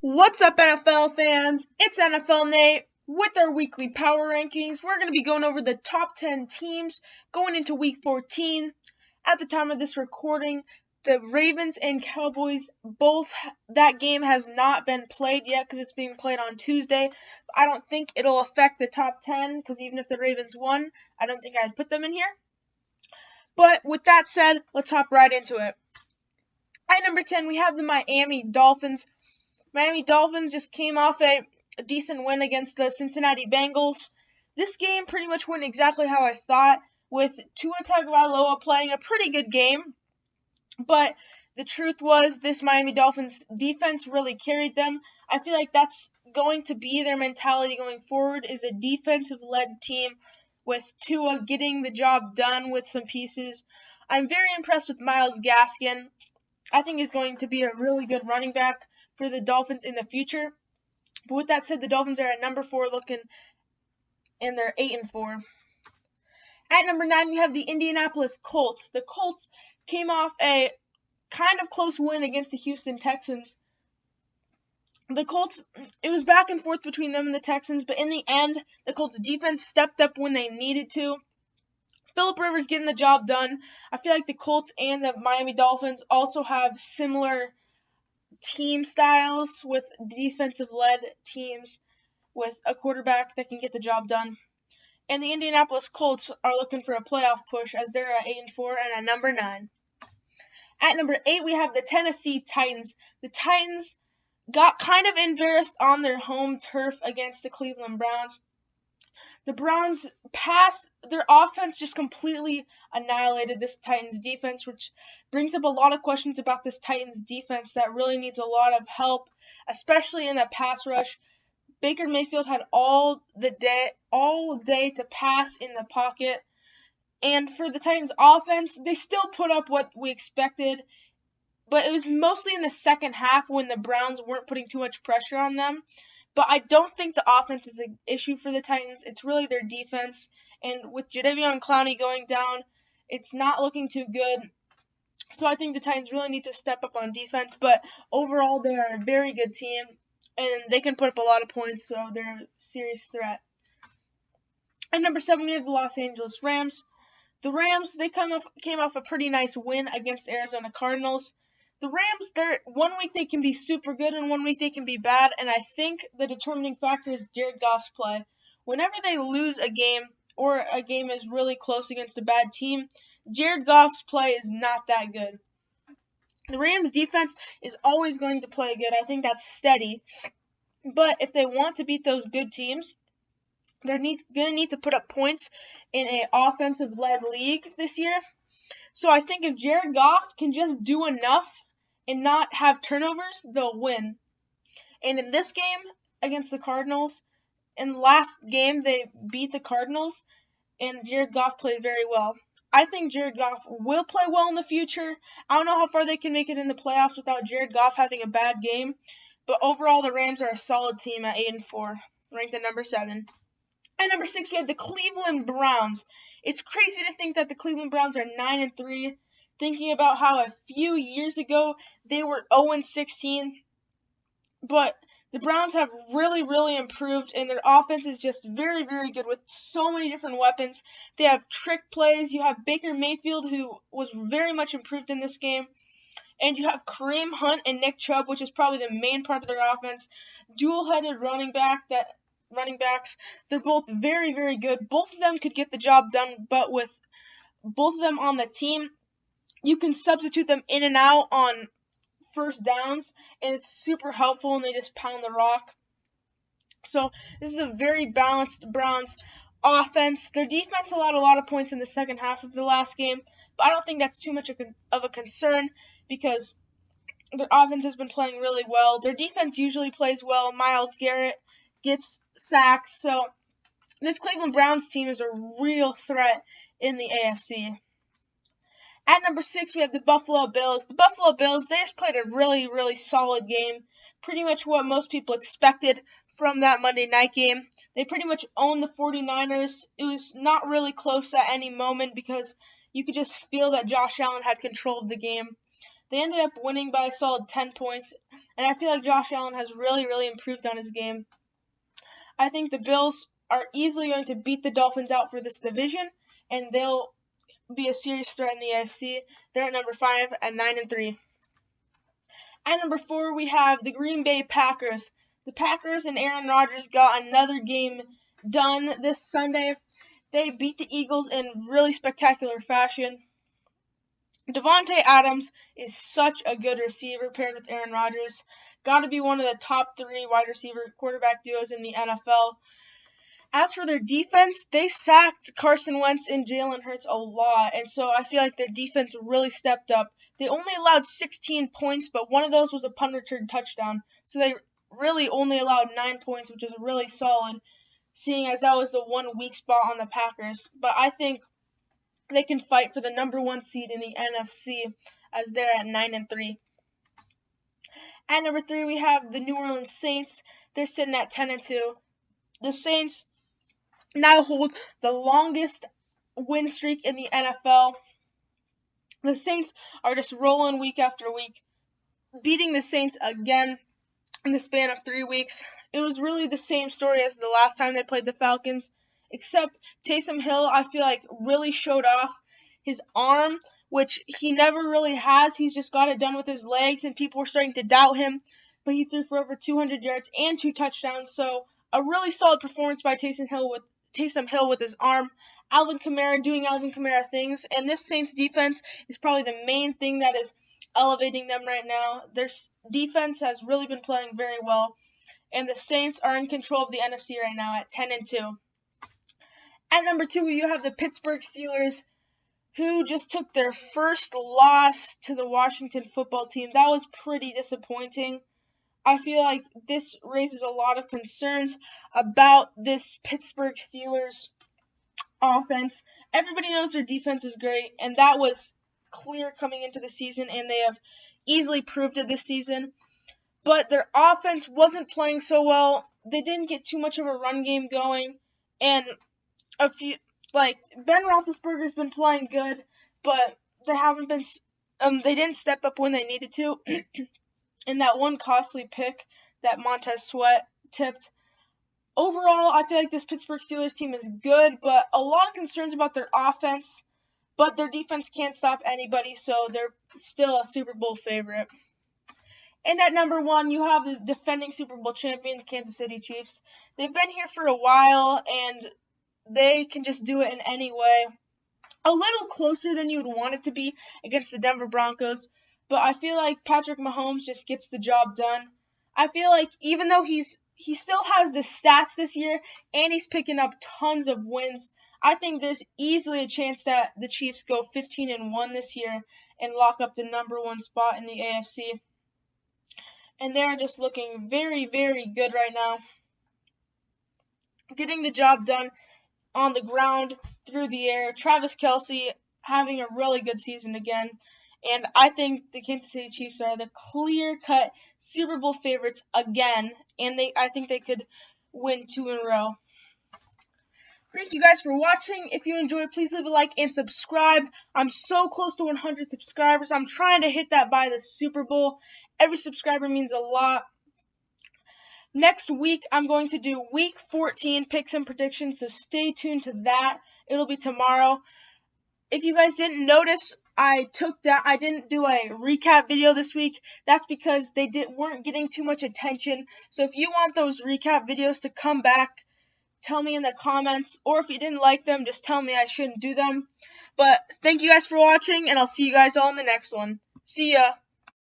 What's up, NFL fans? It's NFL Nate with our weekly power rankings. We're going to be going over the top 10 teams going into Week 14. At the time of this recording, the Ravens and Cowboys, that game has not been played yet because it's being played on Tuesday. I don't think it'll affect the top 10 because even if the Ravens won, I don't think I'd put them in here. But with that said, let's hop right into it. At number 10, we have the Miami Dolphins. Miami Dolphins just came off a decent win against the Cincinnati Bengals. This game pretty much went exactly how I thought, with Tua Tagovailoa playing a pretty good game. But the truth was, this Miami Dolphins defense really carried them. I feel like that's going to be their mentality going forward, is a defensive-led team with Tua getting the job done with some pieces. I'm very impressed with Myles Gaskin. I think he's going to be a really good running back for the Dolphins in the future. But with that said, the Dolphins are at number 4 looking, and they're 8-4. At number 9, we have the Indianapolis Colts. The Colts came off a kind of close win against the Houston Texans. The Colts, it was back and forth between them and the Texans, but in the end, the Colts defense stepped up when they needed to. Phillip Rivers getting the job done. I feel like the Colts and the Miami Dolphins also have similar team styles with defensive-led teams with a quarterback that can get the job done. And the Indianapolis Colts are looking for a playoff push as they're at 8-4 and at number 9. At number 8, we have the Tennessee Titans. The Titans got kind of embarrassed on their home turf against the Cleveland Browns. The Browns their offense just completely annihilated this Titans defense, which brings up a lot of questions about this Titans defense that really needs a lot of help, especially in that pass rush. Baker Mayfield had all day to pass in the pocket. And for the Titans offense, they still put up what we expected, but it was mostly in the second half when the Browns weren't putting too much pressure on them. But I don't think the offense is an issue for the Titans. It's really their defense. And with Jadeveon Clowney going down, it's not looking too good. So I think the Titans really need to step up on defense. But overall, they are a very good team. And they can put up a lot of points, so they're a serious threat. At number 7, we have the Los Angeles Rams. The Rams, they came off a pretty nice win against the Arizona Cardinals. The Rams, one week they can be super good and one week they can be bad, and I think the determining factor is Jared Goff's play. Whenever they lose a game or a game is really close against a bad team, Jared Goff's play is not that good. The Rams defense is always going to play good. I think that's steady. But if they want to beat those good teams, they're going to need to put up points in an offensive-led league this year. So I think if Jared Goff can just do enough and not have turnovers, they'll win. And in this game against the Cardinals, in the last game they beat the Cardinals, and Jared Goff played very well. I think Jared Goff will play well in the future. I don't know how far they can make it in the playoffs without Jared Goff having a bad game. But overall, the Rams are a solid team at 8-4, ranked at number 7. At number 6, we have the Cleveland Browns. It's crazy to think that the Cleveland Browns are 9-3, thinking about how a few years ago they were 0-16. But the Browns have really, really improved, and their offense is just very, very good with so many different weapons. They have trick plays. You have Baker Mayfield, who was very much improved in this game. And you have Kareem Hunt and Nick Chubb, which is probably the main part of their offense. Dual-headed running backs. They're both very, very good. Both of them could get the job done, but with both of them on the team, you can substitute them in and out on first downs, and it's super helpful, and they just pound the rock. So this is a very balanced Browns offense. Their defense allowed a lot of points in the second half of the last game, but I don't think that's too much of a concern because their offense has been playing really well. Their defense usually plays well. Myles Garrett gets sacks. So this Cleveland Browns team is a real threat in the AFC. At number 6, we have the Buffalo Bills. The Buffalo Bills, they just played a really, really solid game. Pretty much what most people expected from that Monday night game. They pretty much owned the 49ers. It was not really close at any moment because you could just feel that Josh Allen had control of the game. They ended up winning by a solid 10 points, and I feel like Josh Allen has really improved on his game. I think the Bills are easily going to beat the Dolphins out for this division, and they'll be a serious threat in the AFC. They're at number 5 at 9-3. At number 4, we have the Green Bay Packers. The Packers and Aaron Rodgers got another game done this Sunday. They beat the Eagles in really spectacular fashion. Devontae Adams is such a good receiver paired with Aaron Rodgers. Got to be one of the top 3 wide receiver quarterback duos in the NFL. As for their defense, they sacked Carson Wentz and Jalen Hurts a lot, and so I feel like their defense really stepped up. They only allowed 16 points, but one of those was a punt return touchdown, so they really only allowed 9 points, which is really solid, seeing as that was the one weak spot on the Packers. But I think they can fight for the number 1 seed in the NFC as they're at 9-3. At number 3, we have the New Orleans Saints. They're sitting at 10-2. The Saints now hold the longest win streak in the NFL. The Saints are just rolling week after week, beating the Saints again in the span of 3 weeks. It was really the same story as the last time they played the Falcons, except Taysom Hill, I feel like, really showed off his arm, which he never really has. He's just got it done with his legs, and people were starting to doubt him. But he threw for over 200 yards and 2 touchdowns, so a really solid performance by Taysom Hill with his arm. Alvin Kamara doing Alvin Kamara things, and this Saints defense is probably the main thing that is elevating them right now. Their defense has really been playing very well, and the Saints are in control of the NFC right now at 10-2. At number 2, you have the Pittsburgh Steelers, who just took their first loss to the Washington football team. That was pretty disappointing. I feel like this raises a lot of concerns about this Pittsburgh Steelers offense. Everybody knows their defense is great, and that was clear coming into the season, and they have easily proved it this season. But their offense wasn't playing so well. They didn't get too much of a run game going, and Ben Roethlisberger's been playing good, but they didn't step up when they needed to. And that one costly pick that Montez Sweat tipped. Overall, I feel like this Pittsburgh Steelers team is good, but a lot of concerns about their offense. But their defense can't stop anybody, so they're still a Super Bowl favorite. And at number 1, you have the defending Super Bowl champion, the Kansas City Chiefs. They've been here for a while, and they can just do it in any way. A little closer than you would want it to be against the Denver Broncos. But I feel like Patrick Mahomes just gets the job done. I feel like even though he still has the stats this year and he's picking up tons of wins, I think there's easily a chance that the Chiefs go 15-1 this year and lock up the number 1 spot in the AFC. And they're just looking very good right now. Getting the job done on the ground, through the air. Travis Kelce having a really good season again. And I think the Kansas City Chiefs are the clear-cut Super Bowl favorites again, and I think they could win 2 in a row. Thank you guys for watching. If you enjoyed, please leave a like and subscribe. I'm so close to 100 subscribers. I'm trying to hit that by the Super Bowl. Every subscriber means a lot. Next week, I'm going to do Week 14 picks and predictions, so stay tuned to that. It'll be tomorrow. If you guys didn't notice, I didn't do a recap video this week. That's because they weren't getting too much attention. So if you want those recap videos to come back, tell me in the comments. Or if you didn't like them, just tell me I shouldn't do them. But thank you guys for watching, and I'll see you guys all in the next one. See ya.